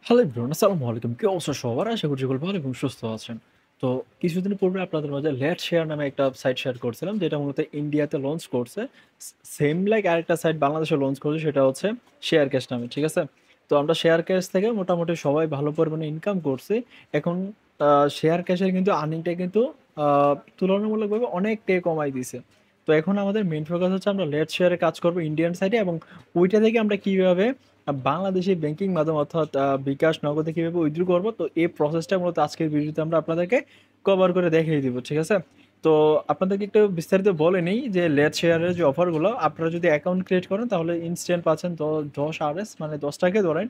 Hello everyone, আসসালামু আলাইকুম। কি অবস্থা সবার? আশা করছি সকলে ভালো এবং সুস্থ আছেন। তো কিছুদিন পূর্বে আপনাদের মাঝে লেট শেয়ার নামে একটা সাইট শেয়ার করছিলাম, যেটা মূলত ইন্ডিয়াতে লঞ্চ করছে। সেম লাইক আরেকটা সাইট বাংলাদেশে লঞ্চ করছে, সেটা হচ্ছে শেয়ার ক্যাশ নামে। ঠিক আছে? তো আমরা শেয়ার ক্যাশ থেকে মোটামুটি সবাই ভালো পরিমাণে ইনকাম করছি। এখন শেয়ার ক্যাশের কিন্তু আর্নিংটা কিন্তু তুলনামূলকভাবে অনেকটাই কমাই দিছে। তো এখন আমাদের মেইন ফোকাস হচ্ছে আমরা লেট শেয়ারে কাজ করব ইন্ডিয়ান সাইডে, এবং ওইটা থেকে আমরা কিভাবে বাংলাদেশি ব্যাংকিং মাধ্যম অর্থাৎ বিকাশ নগদে কিভাবে উইথড্র করবো, তো এই প্রসেসটা মূলত আজকের ভিডিওতে আমরা আপনাদেরকে কভার করে দেখিয়ে দিব। ঠিক আছে? তো আপনাদেরকে একটু বিস্তারিত বলে নিই যে লেট শেয়ারের যে অফারগুলো, আপনারা যদি অ্যাকাউন্ট ক্রিয়েট করেন তাহলে ইনস্ট্যান্ট পাচ্ছেন 10 RS, মানে 10 টাকা ধরেন।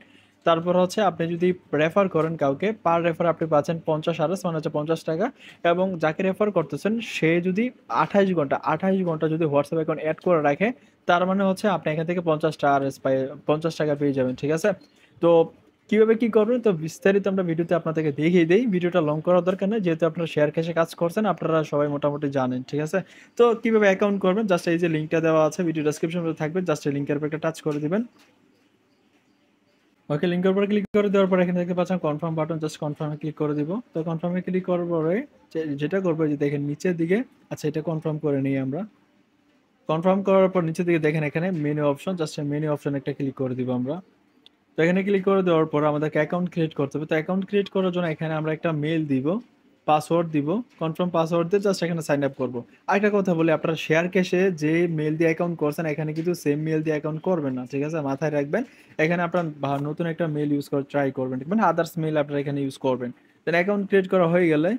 তারপর হচ্ছে আপনি যদি রেফার করেন কাউকে, পার রেফার আপনি পাচ্ছেন 50 RS, মানে হচ্ছে 50 টাকা। এবং যাকে রেফার করতেছেন সে যদি 28 ঘন্টা যদি হোয়াটসঅ্যাপ অ্যাকাউন্ট অ্যাড করে রাখে, তার মানে হচ্ছে আপনি এখান থেকে 50 RS পাই, 50 টাকা পেয়ে যাবেন। ঠিক আছে? তো কিভাবে কি করবেন, তো বিস্তারিত আমরা ভিডিওতে আপনাদেরকে দেখিয়ে দিই। ভিডিওটা লং করার দরকার নেই, যেহেতু আপনারা শেয়ার ক্যাশে কাজ করছেন, আপনারা সবাই মোটামুটি জানেন। ঠিক আছে? তো কিভাবে অ্যাকাউন্ট করবেন, জাস্ট এই যে লিঙ্কটা দেওয়া আছে ভিডিও ডেসক্রিপশনে থাকবে, জাস্ট এই লিঙ্কের উপর একটা টাচ করে দিবেন। ওকে, লিঙ্কের উপর ক্লিক করে দেওয়ার পর এখানে দেখতে পাচ্ছেন কনফার্ম বাটন, জাস্ট কনফার্মে ক্লিক করে দিব। তো কনফার্মে ক্লিক করার পরে যেটা করবো, যে দেখেন নিচের দিকে, আচ্ছা এটা কনফার্ম করে নিই আমরা। কনফার্ম করার পর নিচের দিকে দেখেন এখানে menu option, just menu option একটা ক্লিক করে দিব আমরা। তো এখানে ক্লিক করে দেওয়ার পর আমাদেরকে অ্যাকাউন্ট ক্রিয়েট করতে হবে। তো অ্যাকাউন্ট ক্রিয়েট করার জন্য এখানে আমরা একটা মেল দিব, পাসওয়ার্ড দিব, কনফার্ম পাসওয়ার্ড দিয়ে জাস্ট এখানে সাইন আপ করবো। আরেকটা কথা বলি, আপনারা শেয়ার ক্যাশে যে মেল দিয়ে অ্যাকাউন্ট করছেন, এখানে কিন্তু সেম মেল দিয়ে অ্যাকাউন্ট করবেন না। ঠিক আছে? মাথায় রাখবেন। এখানে আপনার নতুন একটা মেল ইউজ করে ট্রাই করবেন, মানে আদার্স মেল আপনারা এখানে ইউজ করবেন। দেন অ্যাকাউন্ট ক্রিয়েট করা হয়ে গেলে,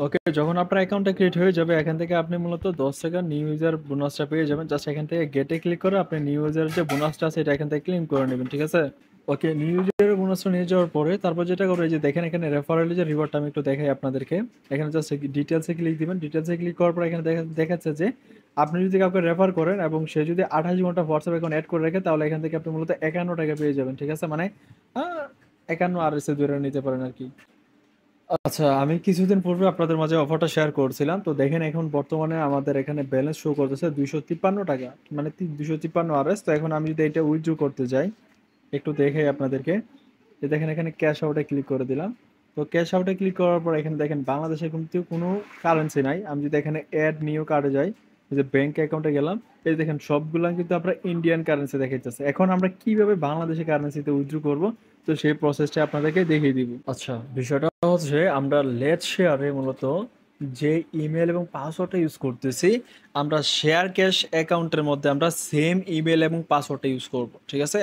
ওকে, যখন আপনার অ্যাকাউন্টটা ক্রিয়েট হয়ে যাবে, এখান থেকে আপনি মূলত 10 টাকা নিউ ইউজার বোনাসটা পেয়ে যাবেন। জাস্ট এখান থেকে গেটে ক্লিক করে আপনি নিউ ইউজার যে বোনাসটা আছে এটা এখান থেকে ক্লেম করে নেবেন। ঠিক আছে? ওকে, নিউ ইউজারের বোনাসটা নিয়ে যাওয়ার পরে তারপর যেটা করবে, এই যে দেখেন এখানে রেফারেল যে রিওয়ার্ডটা আমি একটু দেখাই আপনাদেরকে। এখানে জাস্ট ডিটেলসে ক্লিক দিবেন। ডিটেলসে ক্লিক করার পর এখানে দেখাচ্ছে যে আপনি যদি কাউকে রেফার করেন এবং সে যদি 28 ঘন্টা হোয়াটসঅ্যাপ অ্যাকাউন্ট অ্যাড করে রাখে, তাহলে এখান থেকে আপনি মূলত 51 টাকা পেয়ে যাবেন। ঠিক আছে? মানে আহ, 51 RS ধরে নিতে পারেন আর কি। আচ্ছা, আমি কিছুদিন পূর্বে আপনাদের মাঝে অফারটা শেয়ার করছিলাম। তো দেখেন এখন বর্তমানে আমাদের এখানে ব্যালেন্স শো করতেছে 253 টাকা, মানে 253 RS। তো এখন আমি যদি এটা উইথড্র করতে যাই, একটু দেখে আপনাদেরকে, যে দেখেন এখানে ক্যাশ আউটে ক্লিক করে দিলাম। তো ক্যাশ আউটে ক্লিক করার পর এখানে দেখেন বাংলাদেশে কিন্তু কোনো কারেন্সি নাই। আমি যদি এখানে অ্যাড নিউ কার্ডে যাই, এই যে ব্যাংক অ্যাকাউন্টে গেলাম, এই দেখেন সবগুলা কিন্তু আপনার ইন্ডিয়ান কারেন্সি দেখাইতেছে। এখন আমরা কিভাবে বাংলাদেশি কারেন্সিতে উইথড্র করব, তো সেই প্রসেসটা আপনাদেরকে দেখিয়ে দিব। আচ্ছা, বিষয়টা হচ্ছে আমরা লেট শেয়ারে মূলত যে ইমেল এবং পাসওয়ার্ডটা ইউজ করতেছি, আমরা শেয়ার ক্যাশ অ্যাকাউন্টের মধ্যে আমরা সেম ইমেল এবং পাসওয়ার্ডটা ইউজ করব। ঠিক আছে?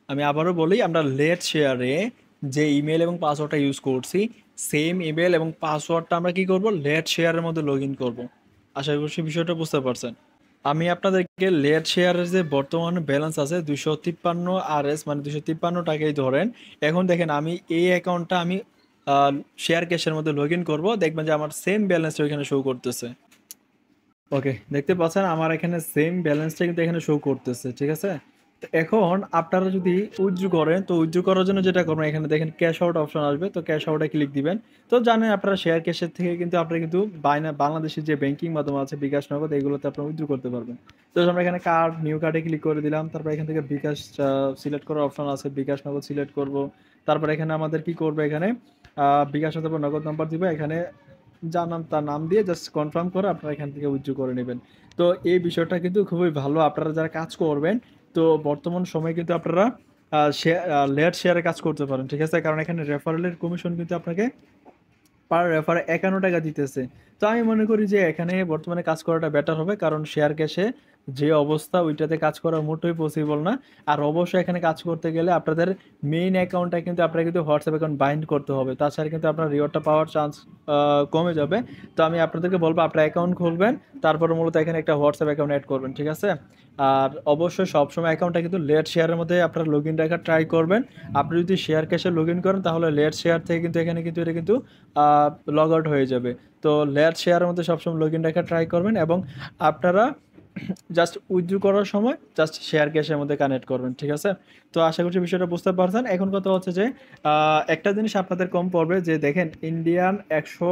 আমি আবারও বলি, আমরা লেট শেয়ারে যে ইমেল এবং পাসওয়ার্ডটা ইউজ করছি, সেম ইমেল এবং পাসওয়ার্ডটা আমরা কি করব, লেট শেয়ারের মধ্যে লগ ইন করবো। আশা করছি বিষয়টা বুঝতে পারছেন। আমি আপনাদেরকে লেট শেয়ারের যে বর্তমানে ব্যালেন্স আছে 253 RS, মানে 253 টাকাই ধরেন। এখন দেখেন আমি এই অ্যাকাউন্টটা আমি শেয়ার ক্যাশের মধ্যে লগ ইন করবো, দেখবেন যে আমার সেম ব্যালেন্সটা ওইখানে শো করতেছে। ওকে, দেখতে পাচ্ছেন আমার এখানে সেম ব্যালেন্সটা কিন্তু এখানে শো করতেছে। ঠিক আছে? তো এখন আপনারা যদি উইথড্র করেন, তো উইথড্র করার জন্য যেটা করবেন, এখানে দেখেন ক্যাশ আউট অপশন আসবে, তো ক্যাশ আউটে ক্লিক দিবেন। তো জানেন আপনারা শেয়ার ক্যাশের থেকে কিন্তু আপনারা কিন্তু বাংলাদেশের যে ব্যাংকিং মাধ্যম আছে বিকাশ নগদ, এগুলোতে আপনারা উইথড্র করতে পারবেন। তো আমরা এখানে কার্ড নিউ কার্ডে ক্লিক করে দিলাম। তারপর এখান থেকে বিকাশ সিলেক্ট করার অপশন আছে, বিকাশ নগদ সিলেক্ট করব। তারপর এখানে আমাদের কি করবে, এখানে বিকাশ অথবা নগদ নাম্বার দিবে। এখানে যার নাম তার নাম দিয়ে জাস্ট কনফার্ম করে আপনারা এখান থেকে উইথড্র করে নেবেন। তো এই বিষয়টা কিন্তু খুবই ভালো, আপনারা যারা কাজ করবেন। তো বর্তমান সময়ে কিন্তু আপনারা লেট শেয়ারে কাজ করতে পারেন। ঠিক আছে? কারণ এখানে রেফারেলের কমিশন কিন্তু আপনাকে পার রেফারে 51 টাকা দিতেছে। তো আমি মনে করি যে এখানে বর্তমানে কাজ করাটা বেটার হবে, কারণ শেয়ার ক্যাশে যে অবস্থা ওইটাতে কাজ করা মোটেই পসিবল না। আর অবশ্যই এখানে কাজ করতে গেলে আপনাদের মেইন অ্যাকাউন্টটা কিন্তু আপনারা কিন্তু হোয়াটসঅ্যাপ অ্যাকাউন্ট বাইন্ড করতে হবে, তাছাড়া কিন্তু আপনার রিওয়ার্ডটা পাওয়ার চান্স কমে যাবে। তো আমি আপনাদেরকে বলবো আপনার অ্যাকাউন্ট খুলবেন, তারপরে মূলত এখানে একটা হোয়াটসঅ্যাপ অ্যাকাউন্ট অ্যাড করবেন। ঠিক আছে? আর অবশ্যই সবসময় অ্যাকাউন্টটা কিন্তু লেট শেয়ারের মধ্যে আপনারা লগ ইন রাখার ট্রাই করবেন। আপনি যদি শেয়ার ক্যাশে লগ ইন করেন, তাহলে লেট শেয়ার থেকে কিন্তু এখানে কিন্তু এটা কিন্তু লগ আউট হয়ে যাবে। তো লেয়ার শেয়ারের মধ্যে সবসময় লগ ইন রাখার ট্রাই করবেন, এবং আপনারা জাস্ট উইথড্র করার সময় জাস্ট শেয়ার ক্যাশের মধ্যে কানেক্ট করবেন। ঠিক আছে? তো আশা করছি বিষয়টা বুঝতে পারছেন। এখন কথা হচ্ছে যে একটা জিনিস আপনাদের কম পড়বে, যে দেখেন ইন্ডিয়ান 100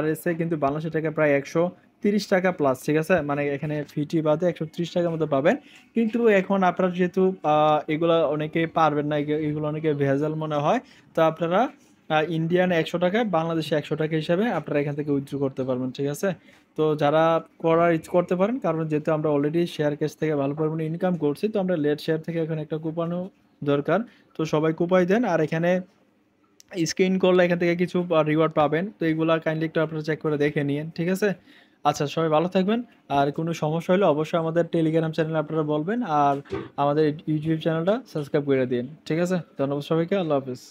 RS এ কিন্তু বাংলাদেশের টাকা প্রায় 30 টাকা প্লাস, ঠিক আছে? মানে এখানে ফিটি বাদে 130 টাকার মতো পাবেন। কিন্তু এখন আপনারা যেহেতু এগুলা অনেকে পারবেন না, এগুলো অনেকে ভেজাল মনে হয়। তো আপনারা ইন্ডিয়ান 100 টাকা, বাংলাদেশে 100 টাকা হিসাবে আপনারা এখান থেকে উইথড্র করতে পারবেন, ঠিক আছে? তো যারা করতে পারেন, কারণ যেহেতু আমরা অলরেডি শেয়ার ক্যাশ থেকে ভালো পরিমাণে ইনকাম করছি, তো আমরা লেট শেয়ার থেকে এখন একটা কুপানও দরকার। তো সবাই কুপাই দেন, আর এখানে স্ক্রিন করলে এখান থেকে কিছু রিওয়ার্ড পাবেন। তো এগুলা কাইন্ডলি একটু আপনারা চেক করে দেখে নিয়েন, ঠিক আছে? আচ্ছা, সবাই ভালো থাকবেন। আর কোনো সমস্যা হলে অবশ্যই আমাদের টেলিগ্রাম চ্যানেলে আপনারা বলবেন, আর আমাদের ইউটিউব চ্যানেলটা সাবস্ক্রাইব করে দিন, ঠিক আছে? ধন্যবাদ সবাইকে। আল্লাহ হাফেজ।